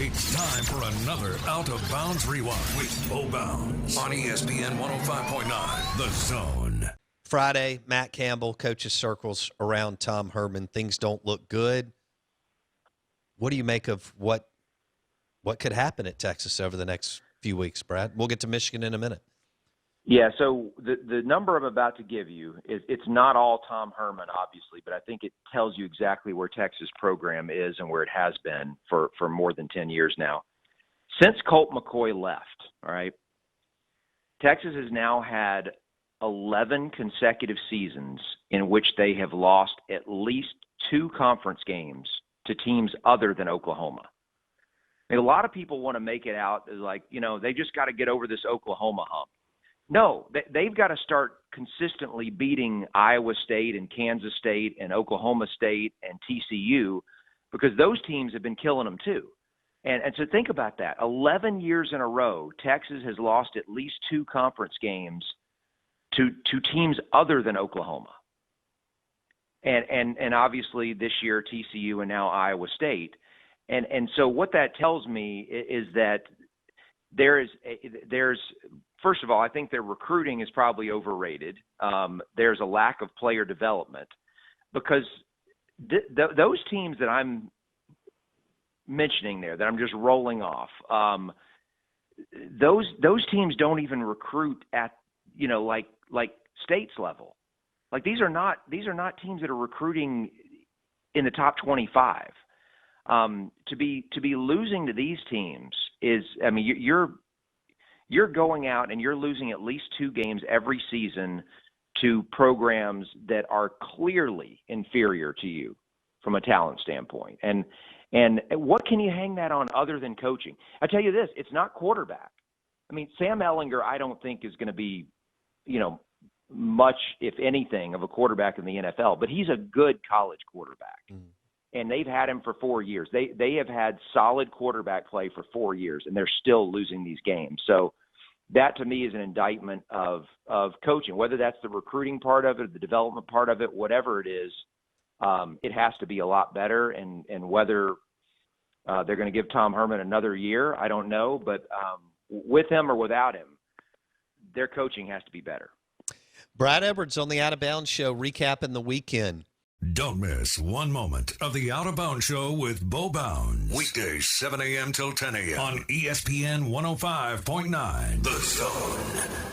It's time for another Out of Bounds Rewind with Bo Bounds on ESPN 105.9, The Zone. Friday, Matt Campbell, coaches circles around Tom Herman. Things don't look good. What do you make of what could happen at Texas over the next few weeks, Brad? We'll get to Michigan in a minute. Yeah, so the number I'm about to give you is it's not all Tom Herman, obviously, but I think it tells you exactly where Texas program is and where it has been for more than 10 years now. Since Colt McCoy left, all right, Texas has now had 11 consecutive seasons in which they have lost at least 2 conference games to teams other than Oklahoma. I mean, a lot of people want to make it out as like, they just got to get over this Oklahoma hump. No, they've got to start consistently beating Iowa State and Kansas State and Oklahoma State and TCU because those teams have been killing them too. And so think about that. 11 years in a row, Texas has lost at least 2 conference games to teams other than Oklahoma. And obviously this year TCU and now Iowa State. And so what that tells me is that there's first of all, I think their recruiting is probably overrated. There's a lack of player development because those teams that I'm mentioning there, that I'm just rolling off, those teams don't even recruit at like states level. Like these are not teams that are recruiting in the top 25. To be losing to these teams is, I mean, you're going out and you're losing at least 2 games every season to programs that are clearly inferior to you from a talent standpoint. And what can you hang that on other than coaching? I tell you this, it's not quarterback. I mean, Sam Ehlinger, I don't think is going to be, much, if anything, of a quarterback in the NFL, but he's a good college quarterback. And they've had him for 4 years. They have had solid quarterback play for 4 years, and they're still losing these games. So that, to me, is an indictment of coaching, whether that's the recruiting part of it, the development part of it, whatever it is. It has to be a lot better. And whether they're going to give Tom Herman another year, I don't know. But with him or without him, their coaching has to be better. Brad Edwards on the Out of Bounds Show, recapping the weekend. Don't miss one moment of the Out of Bounds Show with Bo Bounds. Weekdays, 7 a.m. till 10 a.m. on ESPN 105.9, The Zone.